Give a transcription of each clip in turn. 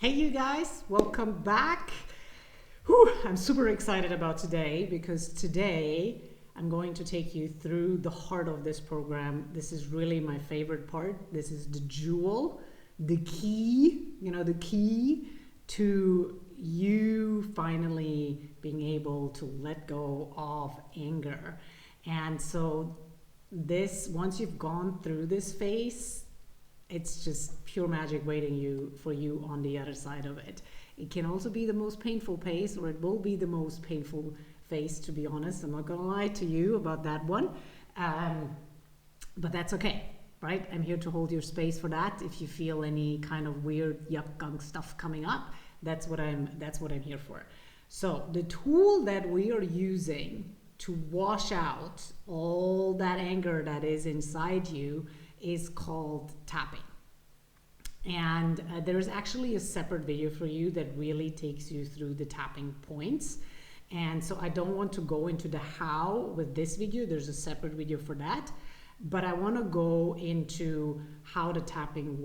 Hey you guys, welcome back. Whew, I'm super excited about today because today I'm going to take you through the heart of this program. This is really my favorite part. This is the jewel, the key, the key to you finally being able to let go of anger. And so once you've gone through this phase, it's just pure magic waiting for you on the other side of it. It can also be the most painful phase, or it will be the most painful phase, to be honest. I'm not gonna lie to you about that one, but that's okay, right? I'm here to hold your space for that. If you feel any kind of weird yuck gunk stuff coming up, that's what I'm here for. So the tool that we are using to wash out all that anger that is inside you is called tapping. And there's actually a separate video for you that really takes you through the tapping points. And so I don't want to go into the how with this video. There's a separate video for that. But I want to go into how the tapping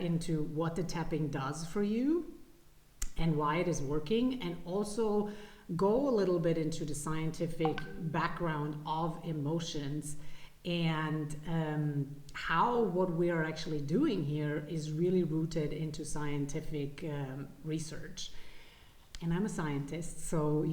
into what the tapping does for you and why it is working, and also go a little bit into the scientific background of emotions and how what we are actually doing here is really rooted into scientific research. And I'm a scientist, so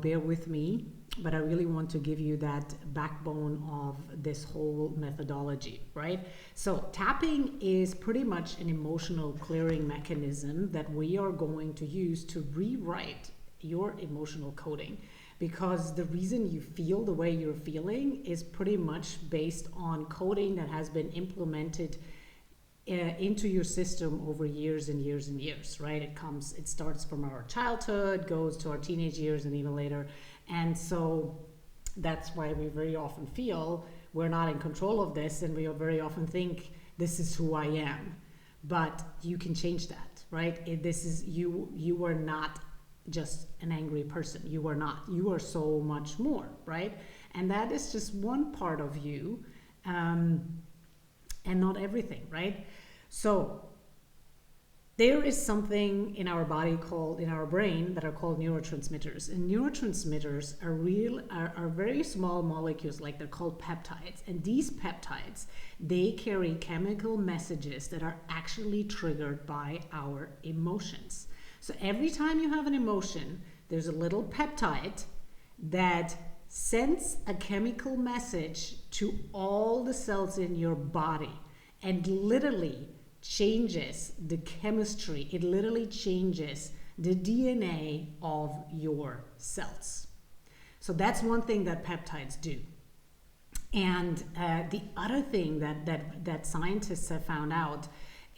bear with me, but I really want to give you that backbone of this whole methodology, right? So tapping is pretty much an emotional clearing mechanism that we are going to use to rewrite your emotional coding. Because the reason you feel the way you're feeling is pretty much based on coding that has been implemented into your system over years and years and years, right? It starts from our childhood, goes to our teenage years and even later. And so that's why we very often feel we're not in control of this, and we very often think this is who I am. But you can change that, right? This is you are not just an angry person. You are not. You are so much more, right? And that is just one part of you, and not everything, right? So there is something in our body in our brain that are called neurotransmitters, and neurotransmitters are very small molecules, like they're called peptides. And these peptides, they carry chemical messages that are actually triggered by our emotions. So every time you have an emotion, there's a little peptide that sends a chemical message to all the cells in your body and literally changes the chemistry. It literally changes the DNA of your cells. So that's one thing that peptides do. And the other thing that scientists have found out,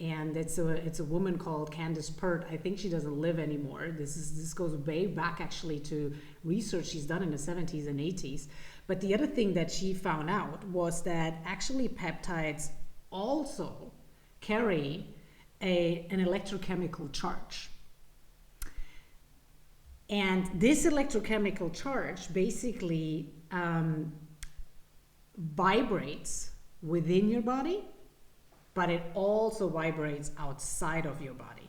and it's a woman called Candace Pert. I think she doesn't live anymore. This goes way back actually to research she's done in the 70s and 80s. But the other thing that she found out was that actually peptides also carry an electrochemical charge. And this electrochemical charge basically vibrates within your body, but it also vibrates outside of your body.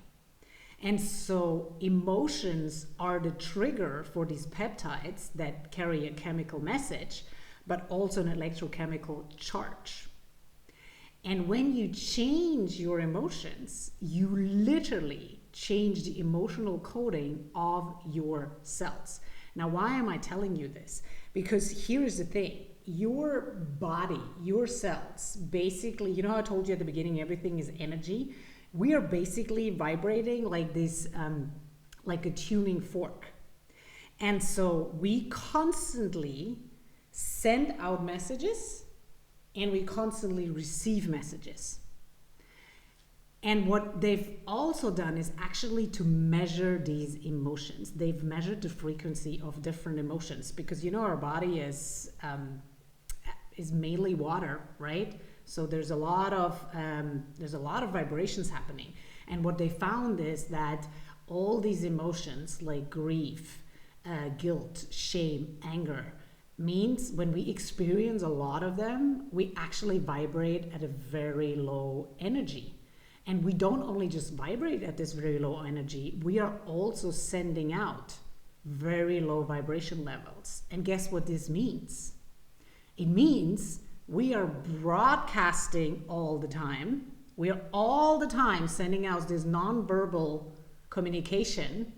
And so emotions are the trigger for these peptides that carry a chemical message, but also an electrochemical charge. And when you change your emotions, you literally change the emotional coding of your cells. Now, why am I telling you this? Because here's the thing. Your body, your cells, basically, how I told you at the beginning, everything is energy. We are basically vibrating like this, like a tuning fork. And so we constantly send out messages and we constantly receive messages. And what they've also done is actually to measure these emotions. They've measured the frequency of different emotions because our body is mainly water, right? So there's a lot of vibrations happening. And what they found is that all these emotions like grief, guilt, shame, anger, means when we experience a lot of them, we actually vibrate at a very low energy. And we don't only just vibrate at this very low energy, we are also sending out very low vibration levels. And guess what this means? It means we are broadcasting all the time. We are all the time sending out this nonverbal communication,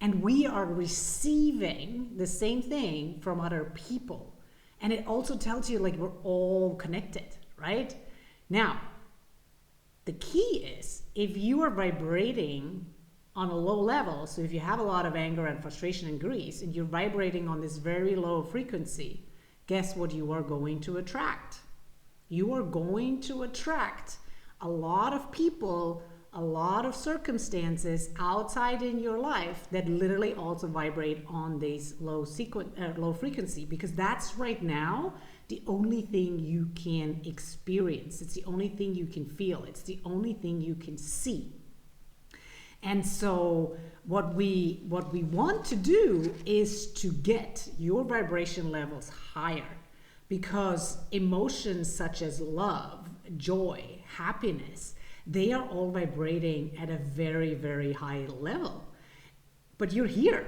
and we are receiving the same thing from other people. And it also tells you like we're all connected, right? Now, the key is if you are vibrating on a low level, so if you have a lot of anger and frustration and grief, and you're vibrating on this very low frequency, guess what you are going to attract? You are going to attract a lot of people, a lot of circumstances outside in your life that literally also vibrate on this low frequency, because that's right now the only thing you can experience. It's the only thing you can feel. It's the only thing you can see. And so what we want to do is to get your vibration levels higher, because emotions such as love, joy, happiness, they are all vibrating at a very, very high level. But you're here,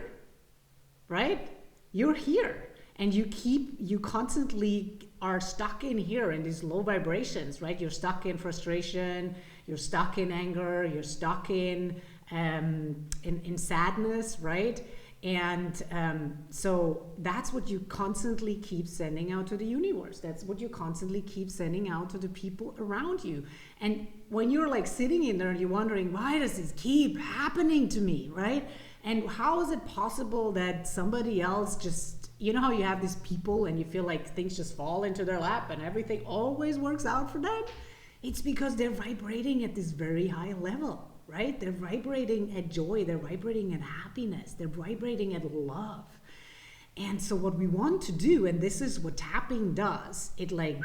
right? You're here. And you constantly are stuck in here in these low vibrations, right? You're stuck in frustration, you're stuck in anger, you're stuck in sadness, right? And so that's what you constantly keep sending out to the universe. That's what you constantly keep sending out to the people around you. And when you're like sitting in there and you're wondering, why does this keep happening to me, right? And how is it possible that somebody else just, you know how you have these people and you feel like things just fall into their lap and everything always works out for them? It's because they're vibrating at this very high level, right? They're vibrating at joy, they're vibrating at happiness, they're vibrating at love. And so what we want to do, and this is what tapping does, it like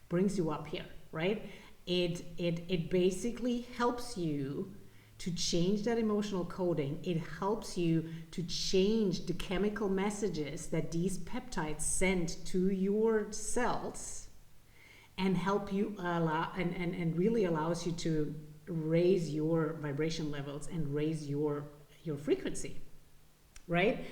brings you up here, right? It basically helps you to change that emotional coding. It helps you to change the chemical messages that these peptides send to your cells, and help you allow and really allows you to raise your vibration levels and raise your frequency, right?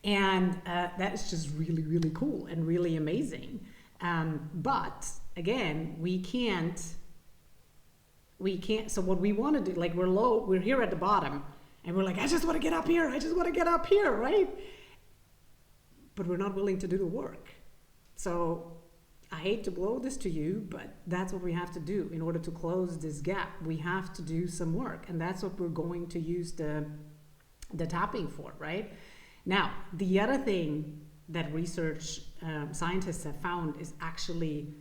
And that is just really, really cool and really amazing. But again, we can't, so what we want to do, like we're here at the bottom and we're like, I just want to get up here, right? But we're not willing to do the work. So I hate to blow this to you, but that's what we have to do in order to close this gap. We have to do some work, and that's what we're going to use the tapping for, right? Now, the other thing that research scientists have found is actually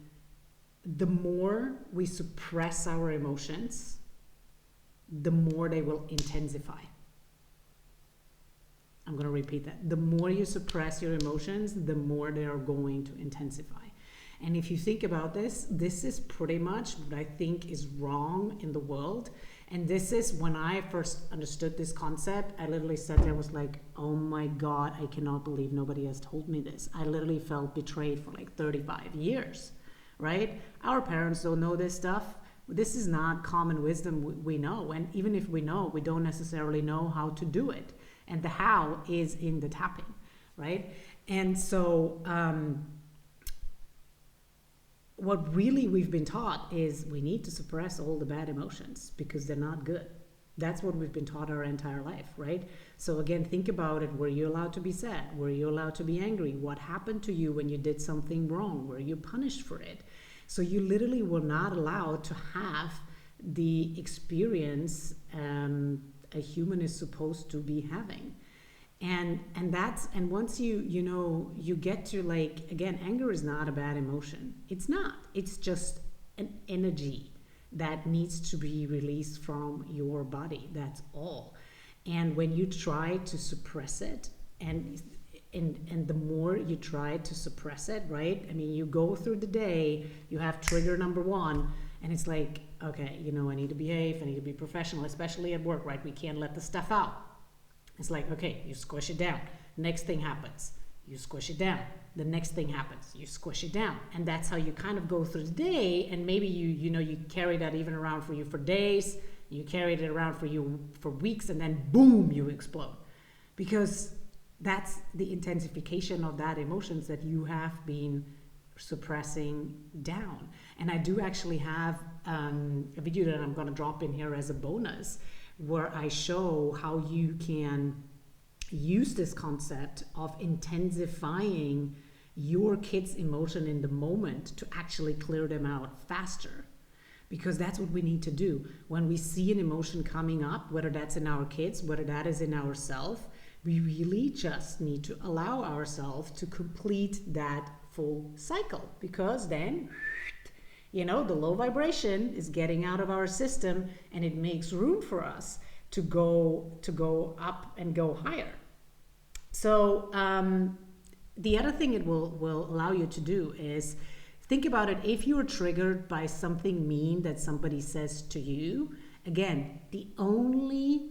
the more we suppress our emotions, the more they will intensify. I'm going to repeat that. The more you suppress your emotions, the more they are going to intensify. And if you think about this, this is pretty much what I think is wrong in the world. And this is when I first understood this concept, I literally sat there and was like, oh my God, I cannot believe nobody has told me this. I literally felt betrayed for like 35 years, right? Our parents don't know this stuff. This is not common wisdom we know. And even if we know, we don't necessarily know how to do it. And the how is in the tapping, right? And so, what really we've been taught is we need to suppress all the bad emotions because they're not good. That's what we've been taught our entire life, right? So again, think about it. Were you allowed to be sad? Were you allowed to be angry? What happened to you when you did something wrong? Were you punished for it? So you literally were not allowed to have the experience a human is supposed to be having. And once you get to, like, again, anger is not a bad emotion. It's not. It's just an energy that needs to be released from your body. That's all. And when you try to suppress it, and the more you try to suppress it, right? I mean, you go through the day, you have trigger number one, and it's like, okay, I need to behave, I need to be professional, especially at work, right? We can't let the stuff out. It's like, okay, you squish it down. Next thing happens. you squish it down. The next thing happens, you squish it down. And that's how you kind of go through the day. And maybe you carry that even around for you for days, you carried it around for you for weeks, and then boom, you explode. Because that's the intensification of that emotions that you have been suppressing down. And I do actually have a video that I'm going to drop in here as a bonus, where I show how you can use this concept of intensifying your kids' emotion in the moment to actually clear them out faster. Because that's what we need to do. When we see an emotion coming up, whether that's in our kids, whether that is in ourselves, we really just need to allow ourselves to complete that full cycle. Because then, the low vibration is getting out of our system, and it makes room for us to go up and go higher. So the other thing it will allow you to do is think about it. If you're triggered by something mean that somebody says to you, again, the only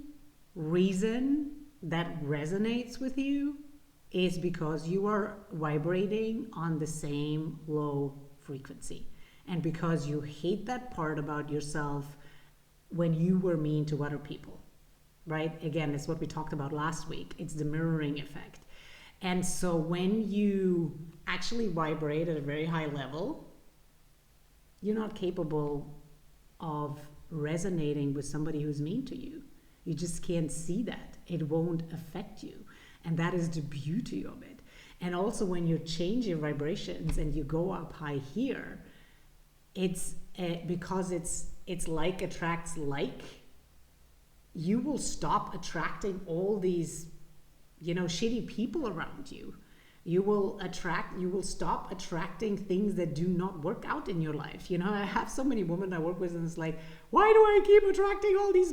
reason that resonates with you is because you are vibrating on the same low frequency, and because you hate that part about yourself when you were mean to other people, right? Again, it's what we talked about last week. It's the mirroring effect. And so when you actually vibrate at a very high level, you're not capable of resonating with somebody who's mean to you. You just can't see that. It won't affect you. And that is the beauty of it. And also when you change your vibrations and you go up high here, it's because it's like attracts like, you will stop attracting all these shitty people around you. You will stop attracting things that do not work out in your life. I have so many women I work with, and it's like, why do I keep attracting all these,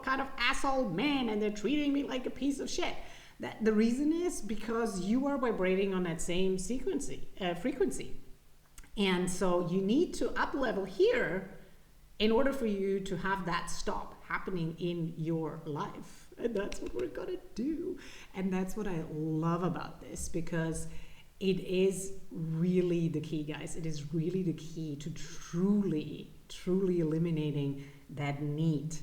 kind of asshole men, and they're treating me like a piece of shit? That the reason is because you are vibrating on that same frequency. And so you need to up level here in order for you to have that stop happening in your life. And that's what we're gonna do. And that's what I love about this, because it is really the key, guys. It is really the key to truly eliminating that need.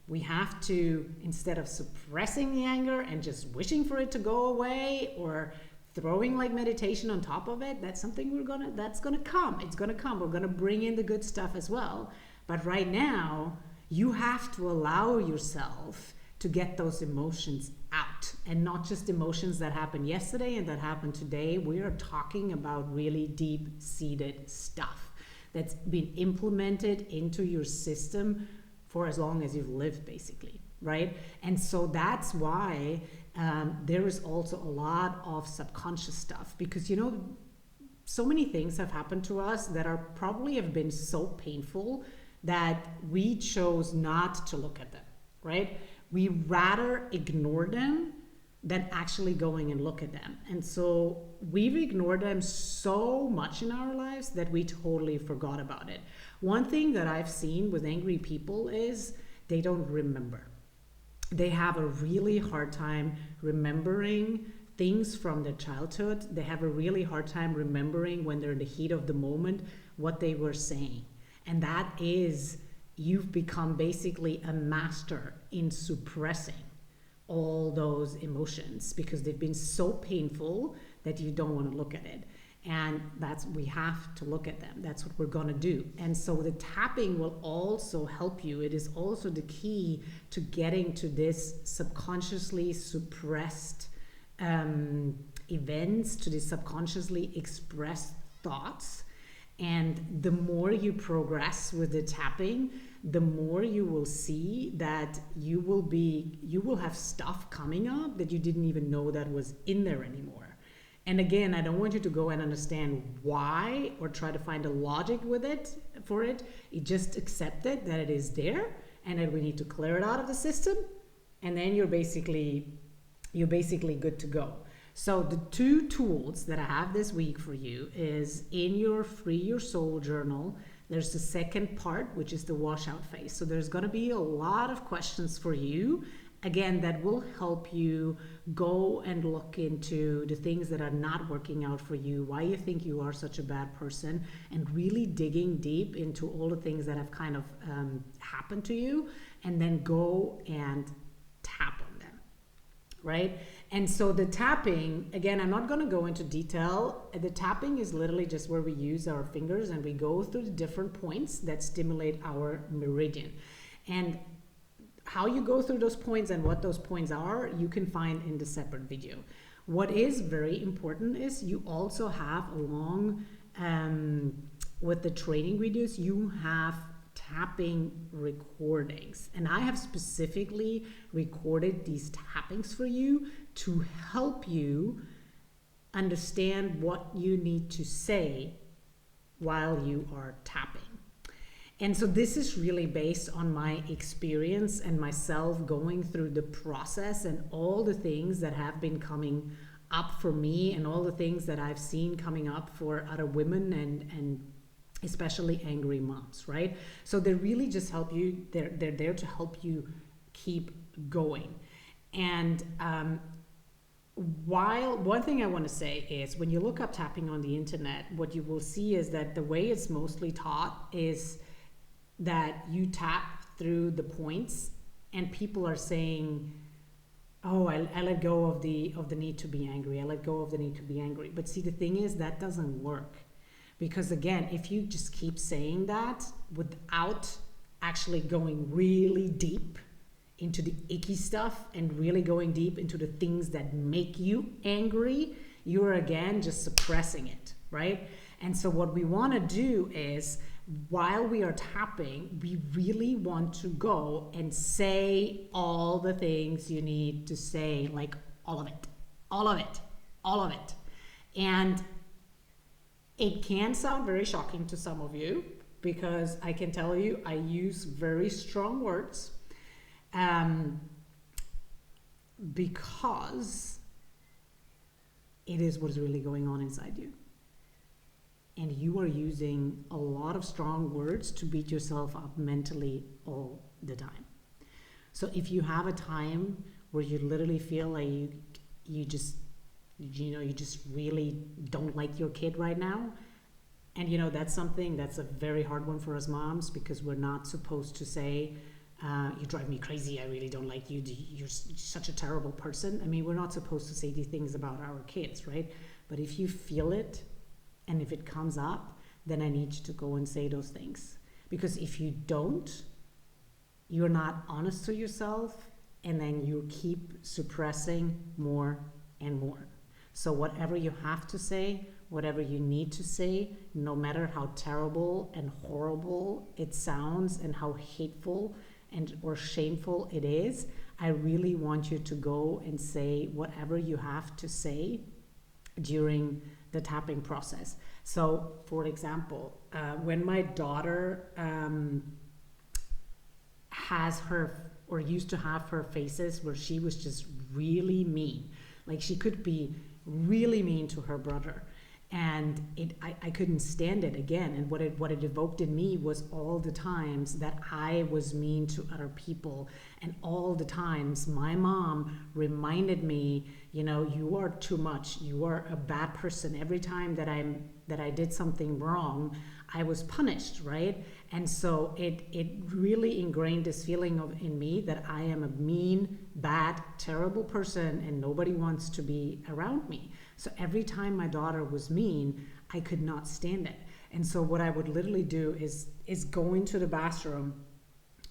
We have to, instead of suppressing the anger and just wishing for it to go away, or throwing like meditation on top of it, that's something that's gonna come. It's gonna come. We're gonna bring in the good stuff as well. But right now, you have to allow yourself to get those emotions out, and not just emotions that happened yesterday and that happened today. We are talking about really deep-seated stuff that's been implemented into your system for as long as you've lived, basically, right? And so that's why there is also a lot of subconscious stuff, because so many things have happened to us that are probably have been so painful that we chose not to look at them, right? We rather ignore them than actually going and look at them. And so we've ignored them so much in our lives that we totally forgot about it. One thing that I've seen with angry people is they don't remember. They have a really hard time remembering things from their childhood. They have a really hard time remembering when they're in the heat of the moment what they were saying. And that is, you've become basically a master in suppressing all those emotions because they've been so painful that you don't want to look at it. And we have to look at them. That's what we're going to do. And so the tapping will also help you. It is also the key to getting to this subconsciously suppressed events, to the subconsciously expressed thoughts. And the more you progress with the tapping, the more you will see that you will have stuff coming up that you didn't even know that was in there anymore. And again, I don't want you to go and understand why or try to find a logic with it for it. You just accept it, that it is there, and that we need to clear it out of the system, and then you're basically good to go. So the 2 tools that I have this week for you is in your Free Your Soul journal. There's the second part, which is the washout phase. So there's going to be a lot of questions for you again, that will help you go and look into the things that are not working out for you, why you think you are such a bad person, and really digging deep into all the things that have kind of happened to you, and then go and tap on them, right? And so the tapping, again, I'm not going to go into detail. The tapping is literally just where we use our fingers and we go through the different points that stimulate our meridian. And how you go through those points and what those points are, you can find in the separate video. What is very important is you also have, along with the training videos, you have tapping recordings. And I have specifically recorded these tappings for you to help you understand what you need to say while you are tapping. And so this is really based on my experience and myself going through the process and all the things that have been coming up for me and all the things that I've seen coming up for other women and especially angry moms, right? So they really just help you, they're there to help you keep going. And while one thing I want to say is when you look up tapping on the internet, what you will see is that the way it's mostly taught is that you tap through the points and people are saying, oh, I let go of the need to be angry. I let go of the need to be angry. But see, the thing is that doesn't work. Because again, if you just keep saying that without actually going really deep into the icky stuff and really going deep into the things that make you angry, you're again just suppressing it, right? And so what we want to do is, while we are tapping, we really want to go and say all the things you need to say, like all of it, all of it, all of it. And it can sound very shocking to some of you because I can tell you I use very strong words because it is what's really going on inside you. And you are using a lot of strong words to beat yourself up mentally all the time. So if you have a time where you literally feel like you just really don't like your kid right now, and that's something that's a very hard one for us moms, because we're not supposed to say, you drive me crazy, I really don't like you, you're such a terrible person. I mean, we're not supposed to say these things about our kids, right? But if you feel it, and if it comes up, then I need you to go and say those things. Because if you don't, you're not honest to yourself, and then you keep suppressing more and more. So whatever you have to say, whatever you need to say, no matter how terrible and horrible it sounds and how hateful or shameful it is, I really want you to go and say whatever you have to say during the tapping process. So, for example, when my daughter has her, or used to have her phases where she was just really mean, like she could be really mean to her brother, and I couldn't stand it again. And what it evoked in me was all the times that I was mean to other people, and all the times my mom reminded me, you are too much, you are a bad person. Every time that I did something wrong, I was punished, right? And so it really ingrained this feeling in me that I am a mean, bad, terrible person, and nobody wants to be around me. So every time my daughter was mean, I could not stand it. And so what I would literally do is go into the bathroom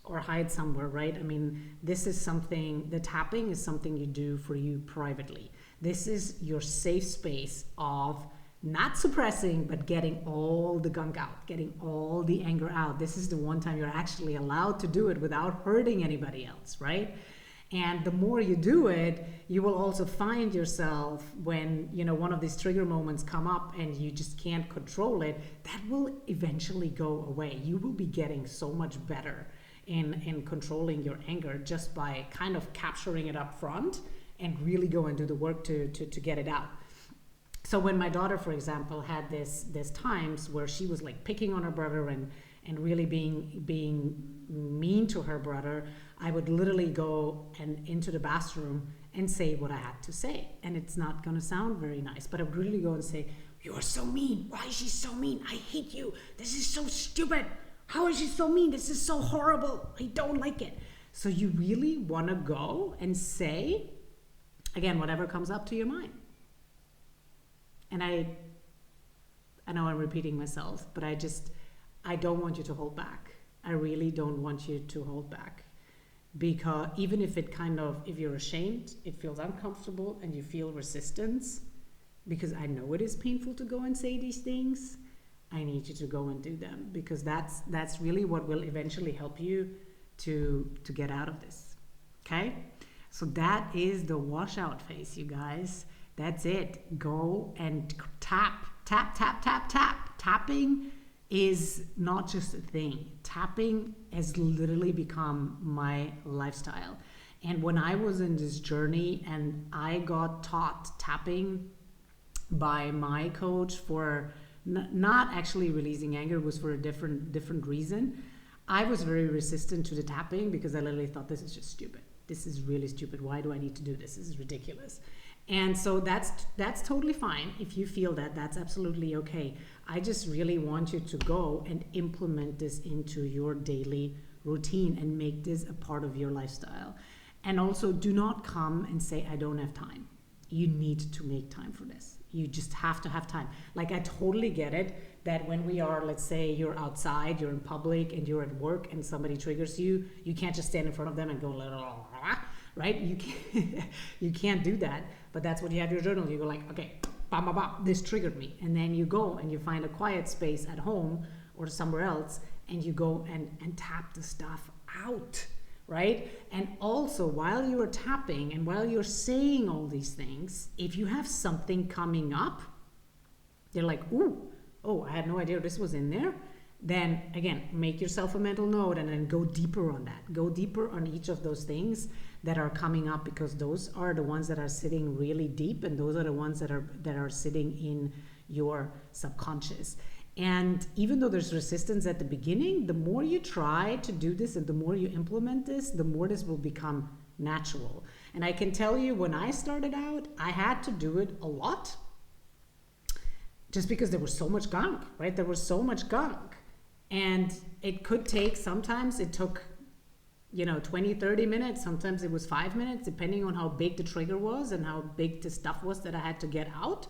or hide somewhere, right? I mean, this is something, the tapping is something you do for you privately. This is your safe space of not suppressing, but getting all the gunk out, getting all the anger out. This is the one time you're actually allowed to do it without hurting anybody else, right? And the more you do it, you will also find yourself when, one of these trigger moments come up and you just can't control it, that will eventually go away. You will be getting so much better in controlling your anger just by kind of capturing it up front and really go and do the work to get it out. So when my daughter, for example, had this times where she was like picking on her brother and and really being mean to her brother, I would literally go and into the bathroom and say what I had to say. And it's not going to sound very nice, but I would really go and say, "You are so mean. Why is she so mean? I hate you. This is so stupid. How is she so mean? This is so horrible. I don't like it." So you really want to go and say, again, whatever comes up to your mind. And I know I'm repeating myself, but I don't want you to hold back. I really don't want you to hold back. Because even if if you're ashamed, it feels uncomfortable and you feel resistance, because I know it is painful to go and say these things, I need you to go and do them, because that's really what will eventually help you to get out of this. Okay? So that is the washout phase, you guys. That's it. Go and tap, tap, tap, tap, tap. Tapping is not just a thing. Tapping has literally become my lifestyle. And when I was in this journey and I got taught tapping by my coach for not actually releasing anger, it was for a different reason. I was very resistant to the tapping because I literally thought, this is just stupid. This is really stupid. Why do I need to do this? This is ridiculous. And so that's totally fine. If you feel that, that's absolutely okay. I just really want you to go and implement this into your daily routine and make this a part of your lifestyle. And also, do not come and say, I don't have time. You need to make time for this. You just have to have time. Like, I totally get it that when we are, let's say you're outside, you're in public and you're at work and somebody triggers you, you can't just stand in front of them and go, right? You can't do that. But that's what you have your journal. You go like, okay, bam, bam, bam, this triggered me. And then you go and you find a quiet space at home or somewhere else and you go and tap the stuff out, right? And also, while you are tapping and while you're saying all these things, if you have something coming up, they're like, oh, I had no idea this was in there. Then again, make yourself a mental note and then go deeper on that. Go deeper on each of those things that are coming up, because those are the ones that are sitting really deep, and those are the ones that are sitting in your subconscious. And even though there's resistance at the beginning, the more you try to do this and the more you implement this, the more this will become natural. And I can tell you, when I started out, I had to do it a lot just because there was so much gunk, right? There was so much gunk. And it could take, sometimes it took 20, 30 minutes. Sometimes it was 5 minutes, depending on how big the trigger was and how big the stuff was that I had to get out.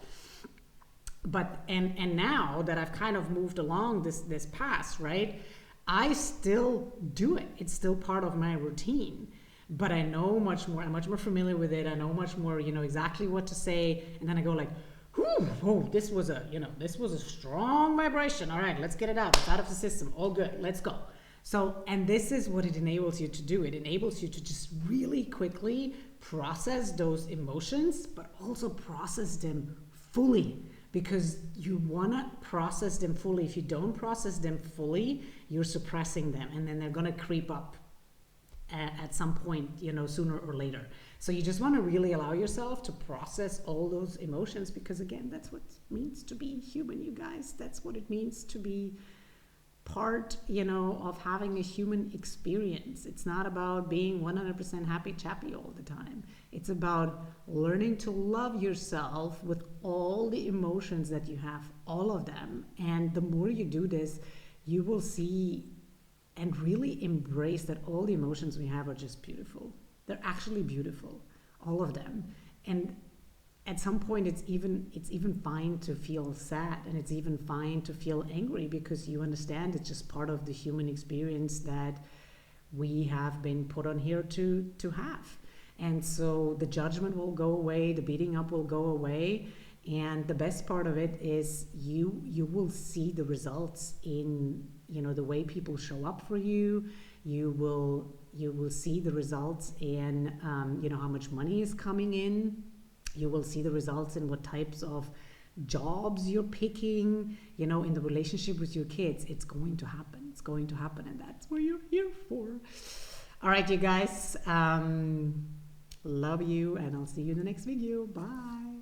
But, and now that I've kind of moved along this path, right, I still do it. It's still part of my routine, but I know much more. I'm much more familiar with it. I know much more, exactly what to say. And then I go like, whew, this was a strong vibration. All right, let's get it out. It's out of the system. All good. Let's go. So, and this is what it enables you to do. It enables you to just really quickly process those emotions, but also process them fully, because you want to process them fully. If you don't process them fully, you're suppressing them, and then they're going to creep up at some point, sooner or later. So you just want to really allow yourself to process all those emotions, because again, that's what it means to be human, you guys. That's what it means to be part, of having a human experience. It's not about being 100% happy chappy all the time. It's about learning to love yourself with all the emotions that you have, all of them. And the more you do this, you will see and really embrace that all the emotions we have are just beautiful. They're actually beautiful, all of them. And at some point, it's even fine to feel sad, and it's even fine to feel angry, because you understand it's just part of the human experience that we have been put on here to have. And so the judgment will go away, the beating up will go away, and the best part of it is you will see the results in the way people show up for you. You will see the results in how much money is coming in. You will see the results in what types of jobs you're picking, in the relationship with your kids. It's going to happen. It's going to happen, and that's what you're here for. All right, you guys. Love you, and I'll see you in the next video. Bye.